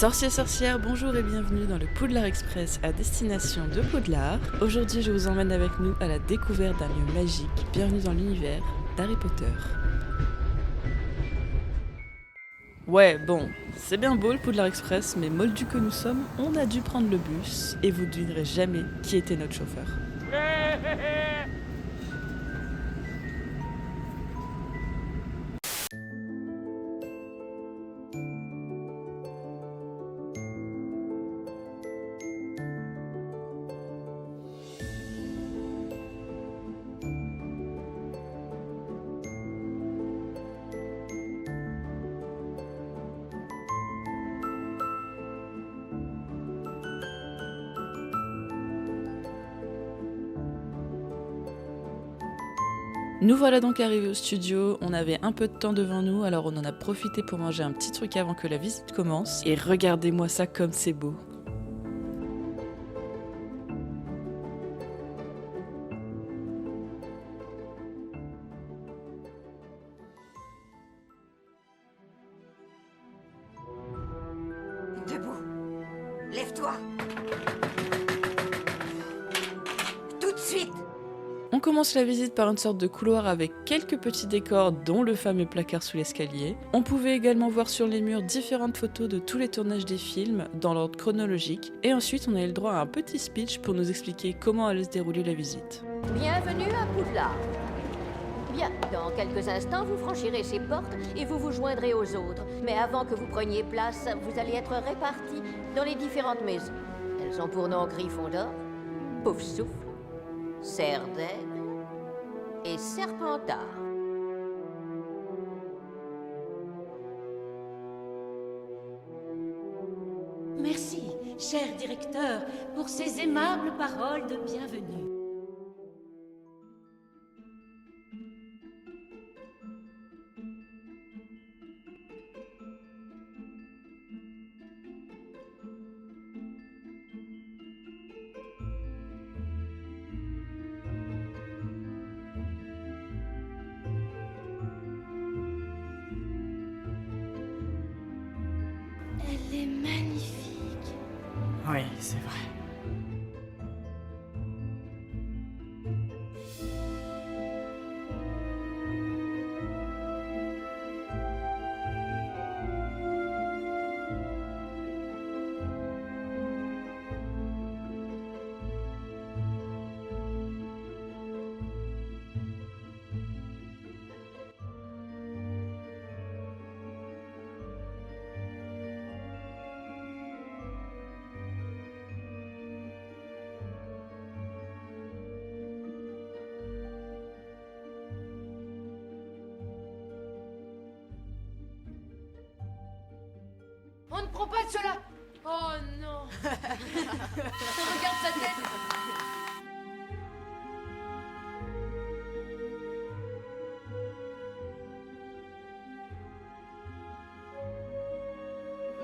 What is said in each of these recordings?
Sorciers, sorcières, bonjour et bienvenue dans le Poudlard Express à destination de Poudlard. Aujourd'hui, je vous emmène avec nous à la découverte d'un lieu magique. Bienvenue dans l'univers d'Harry Potter. Ouais, bon, c'est bien beau le Poudlard Express, mais moldus que nous sommes, on a dû prendre le bus et vous ne devinerez jamais qui était notre chauffeur. Nous voilà donc arrivés au studio, on avait un peu de temps devant nous, alors on en a profité pour manger un petit truc avant que la visite commence. Et regardez-moi ça comme c'est beau. Debout. Lève-toi. Tout de suite. On commence la visite par une sorte de couloir avec quelques petits décors, dont le fameux placard sous l'escalier. On pouvait également voir sur les murs différentes photos de tous les tournages des films, dans l'ordre chronologique. Et ensuite, on a eu le droit à un petit speech pour nous expliquer comment allait se dérouler la visite. Bienvenue à Poudlard. Bien, dans quelques instants, vous franchirez ces portes et vous vous joindrez aux autres. Mais avant que vous preniez place, vous allez être répartis dans les différentes maisons. Elles ont pour nom Gryffondor, Poufsouffle, Serre d'Aigle et Serpentard. Merci, cher directeur, pour ces aimables paroles de bienvenue. Elle est magnifique. Oui, c'est vrai. On ne prend pas de cela. Oh non. Regarde sa tête.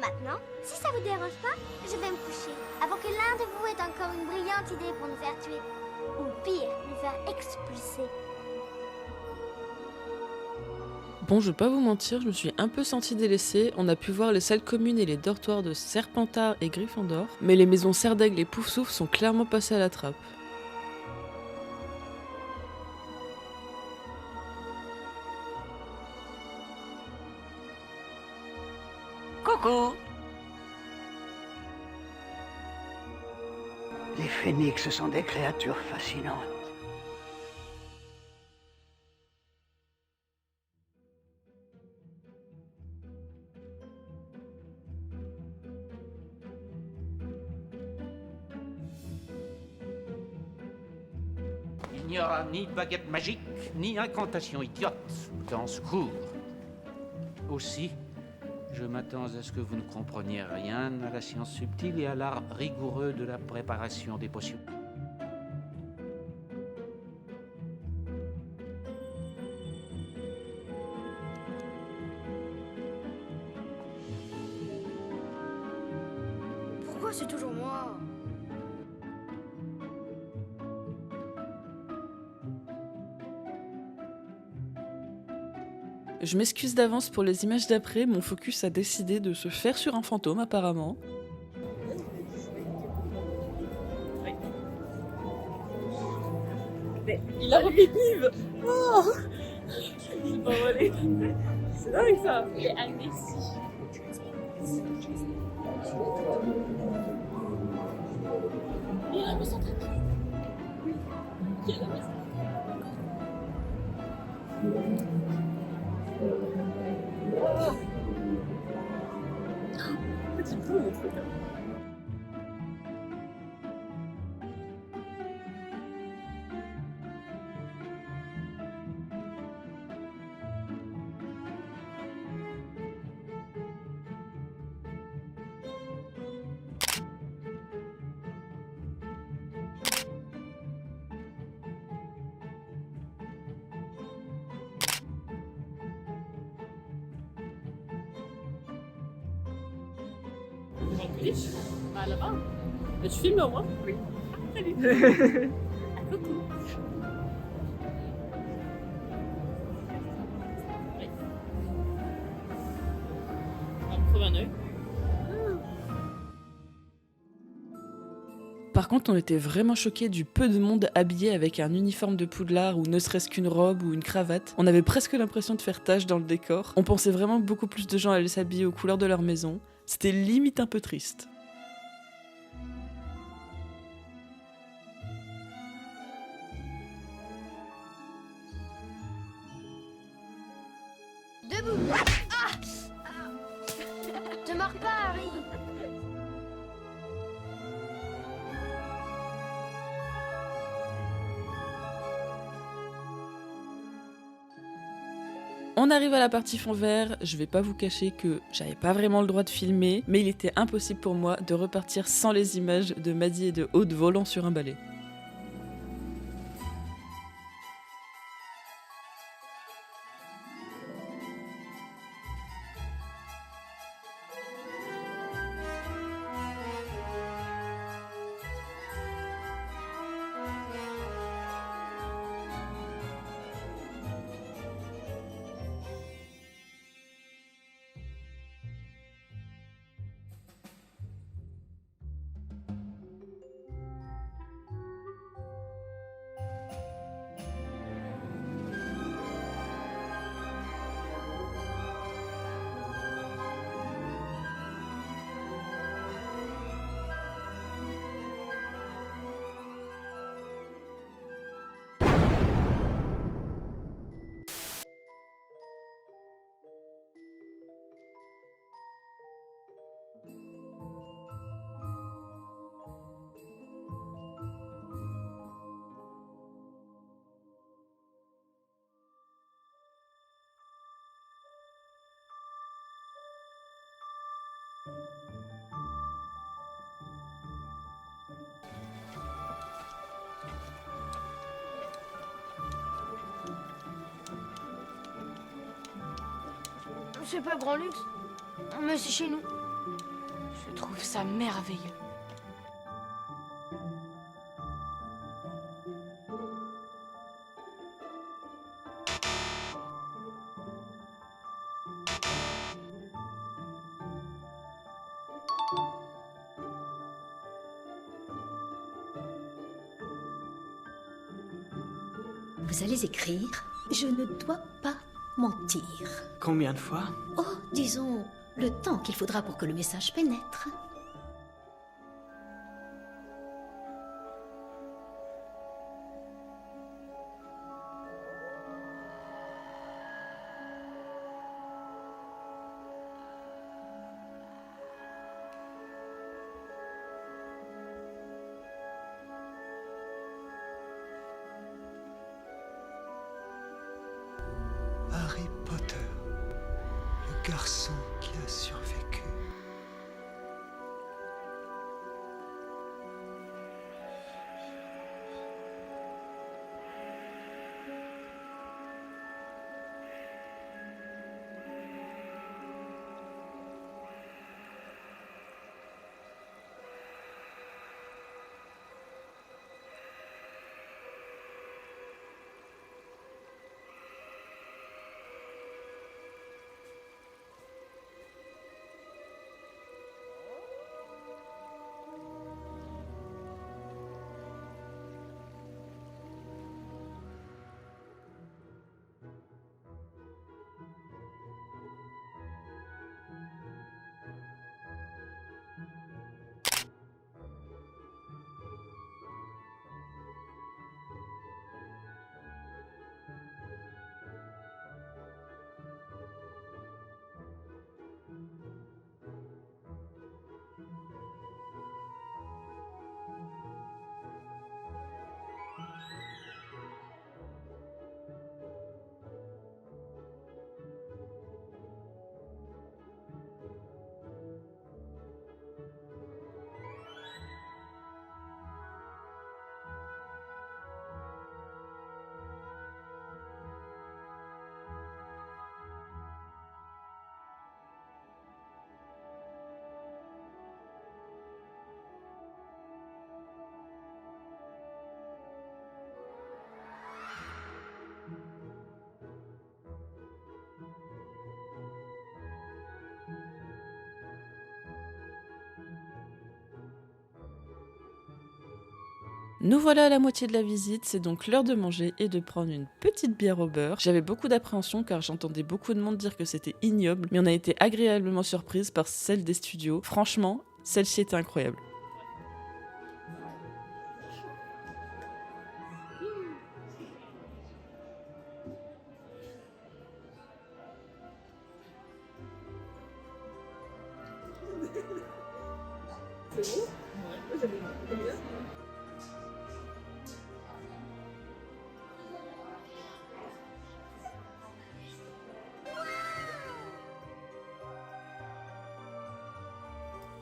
Maintenant, si ça vous dérange pas, je vais me coucher, avant que l'un de vous ait encore une brillante idée pour nous faire tuer. Ou pire, nous faire expulser. Bon, je vais pas vous mentir, je me suis un peu sentie délaissée. On a pu voir les salles communes et les dortoirs de Serpentard et Gryffondor, mais les maisons Serre d'Aigle et Poufsouffle sont clairement passées à la trappe. Coucou. Les phénix sont des créatures fascinantes. Il n'y aura ni baguette magique, ni incantation idiote dans ce cours. Aussi, je m'attends à ce que vous ne compreniez rien à la science subtile et à l'art rigoureux de la préparation des potions. Pourquoi c'est toujours moi? Je m'excuse d'avance pour les images d'après, mon focus a décidé de se faire sur un fantôme apparemment. Mais il a remis Nive. Oh, il m'a volé. C'est dingue ça. Il est agressif. Il a la maison très oui. Il a la maison. Petit peu mon truc. Bah là-bas. Mais tu filmes au moins? Oui. Salut. Coucou. Oui. On va me trouver un œil. Par contre, on était vraiment choqués du peu de monde habillé avec un uniforme de Poudlard ou ne serait-ce qu'une robe ou une cravate. On avait presque l'impression de faire tache dans le décor. On pensait vraiment que beaucoup plus de gens allaient s'habiller aux couleurs de leur maison. C'était limite un peu triste. Debout. Ah, te mords pas, Harry. On arrive à la partie fond vert, je vais pas vous cacher que j'avais pas vraiment le droit de filmer, mais il était impossible pour moi de repartir sans les images de Maddie et de Aude volant sur un balai. C'est pas grand luxe, mais c'est chez nous. Je trouve ça merveilleux. Vous allez écrire « Je ne dois pas mentir ». Combien de fois? Oh, disons, le temps qu'il faudra pour que le message pénètre. Harry Potter, le garçon qui a survécu. Nous voilà à la moitié de la visite, c'est donc l'heure de manger et de prendre une petite bière au beurre. J'avais beaucoup d'appréhension car j'entendais beaucoup de monde dire que c'était ignoble, mais on a été agréablement surprise par celle des studios. Franchement, celle-ci était incroyable.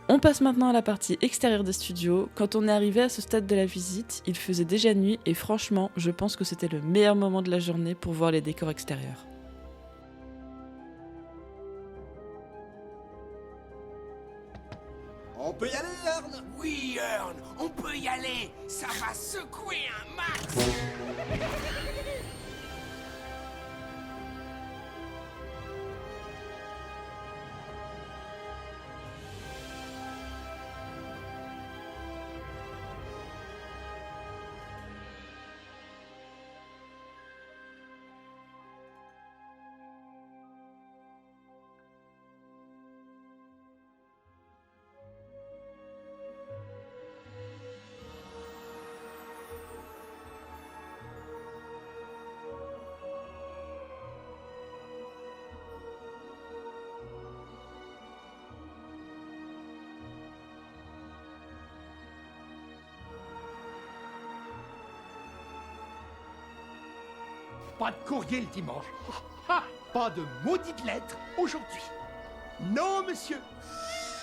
On passe maintenant à la partie extérieure des studios. Quand on est arrivé à ce stade de la visite, il faisait déjà nuit et franchement, je pense que c'était le meilleur moment de la journée pour voir les décors extérieurs. On peut y aller, Earn? Oui, Earn, on peut y aller. Ça va secouer un max. Pas de courrier le dimanche. Ah, pas de maudite lettre aujourd'hui. Non, monsieur.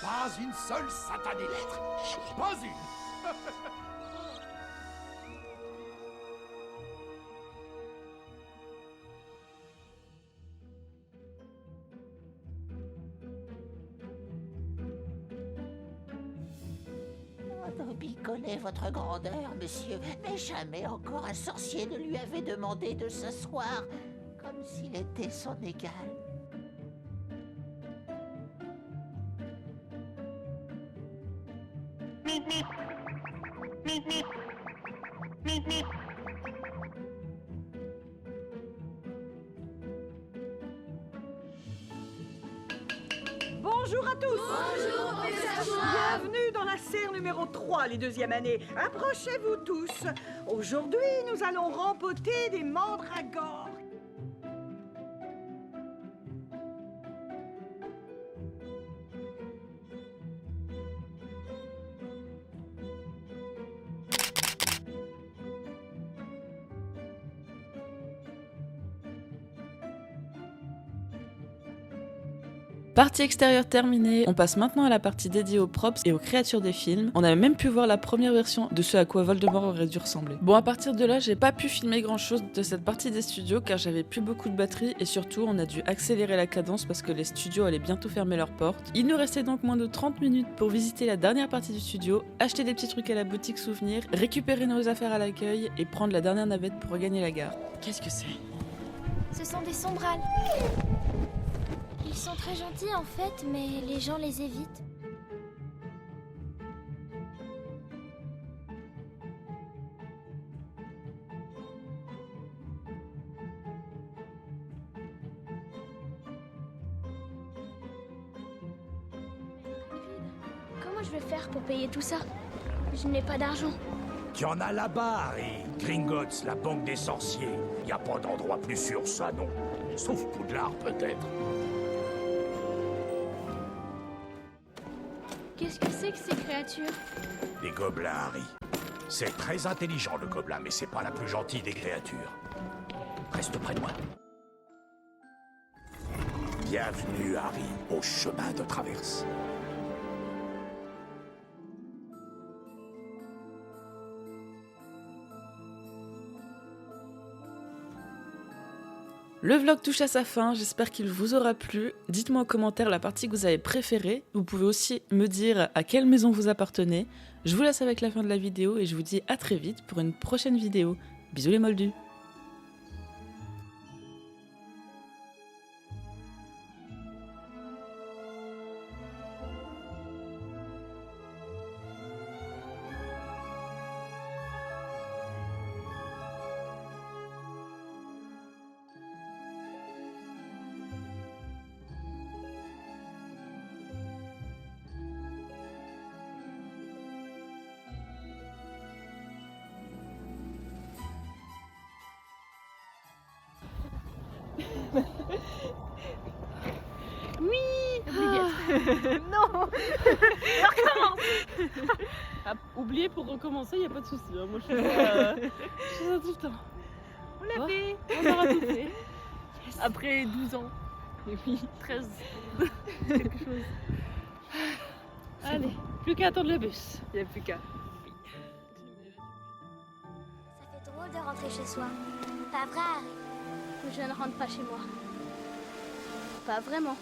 Pas une seule satanée lettre. Pas une. Dobby connaît votre grandeur, monsieur, mais jamais encore un sorcier ne lui avait demandé de s'asseoir, comme s'il était son égal. Bonjour à tous. Bonjour, professeur Schwab. Bienvenue dans la serre numéro 3, les deuxièmes années. Approchez-vous tous. Aujourd'hui, nous allons rempoter des mandragores. Partie extérieure terminée, on passe maintenant à la partie dédiée aux props et aux créatures des films. On a même pu voir la première version de ce à quoi Voldemort aurait dû ressembler. Bon, à partir de là, j'ai pas pu filmer grand chose de cette partie des studios car j'avais plus beaucoup de batterie et surtout on a dû accélérer la cadence parce que les studios allaient bientôt fermer leurs portes. Il nous restait donc moins de 30 minutes pour visiter la dernière partie du studio, acheter des petits trucs à la boutique souvenir, récupérer nos affaires à l'accueil et prendre la dernière navette pour regagner la gare. Qu'est-ce que c'est? Ce sont des sombrales. Ils sont très gentils en fait, mais les gens les évitent. Comment je vais faire pour payer tout ça? Je n'ai pas d'argent. Tu en as là-bas, Harry. Gringotts, la banque des sorciers. Y a pas d'endroit plus sûr, ça, non. Sauf Poudlard, peut-être. Qu'est-ce que c'est que ces créatures? Des gobelins, Harry. C'est très intelligent, le gobelin, mais c'est pas la plus gentille des créatures. Reste près de moi. Bienvenue, Harry, au chemin de traverse. Le vlog touche à sa fin, j'espère qu'il vous aura plu. Dites-moi en commentaire la partie que vous avez préférée. Vous pouvez aussi me dire à quelle maison vous appartenez. Je vous laisse avec la fin de la vidéo et je vous dis à très vite pour une prochaine vidéo. Bisous les moldus! Oui. Oubliette. Non. Recommence. Oublier pour recommencer, y a pas de souci. Moi je fais ça tout le temps. On l'a fait. On aura tout fait. Yes. Après 12 ans. Et puis 13. Quelque chose. Allez, bon. Plus qu'à attendre le bus. Il n'y a plus qu'à. Ça fait drôle de rentrer chez soi. Pas vrai, Harry? Je ne rentre pas chez moi. Pas vraiment.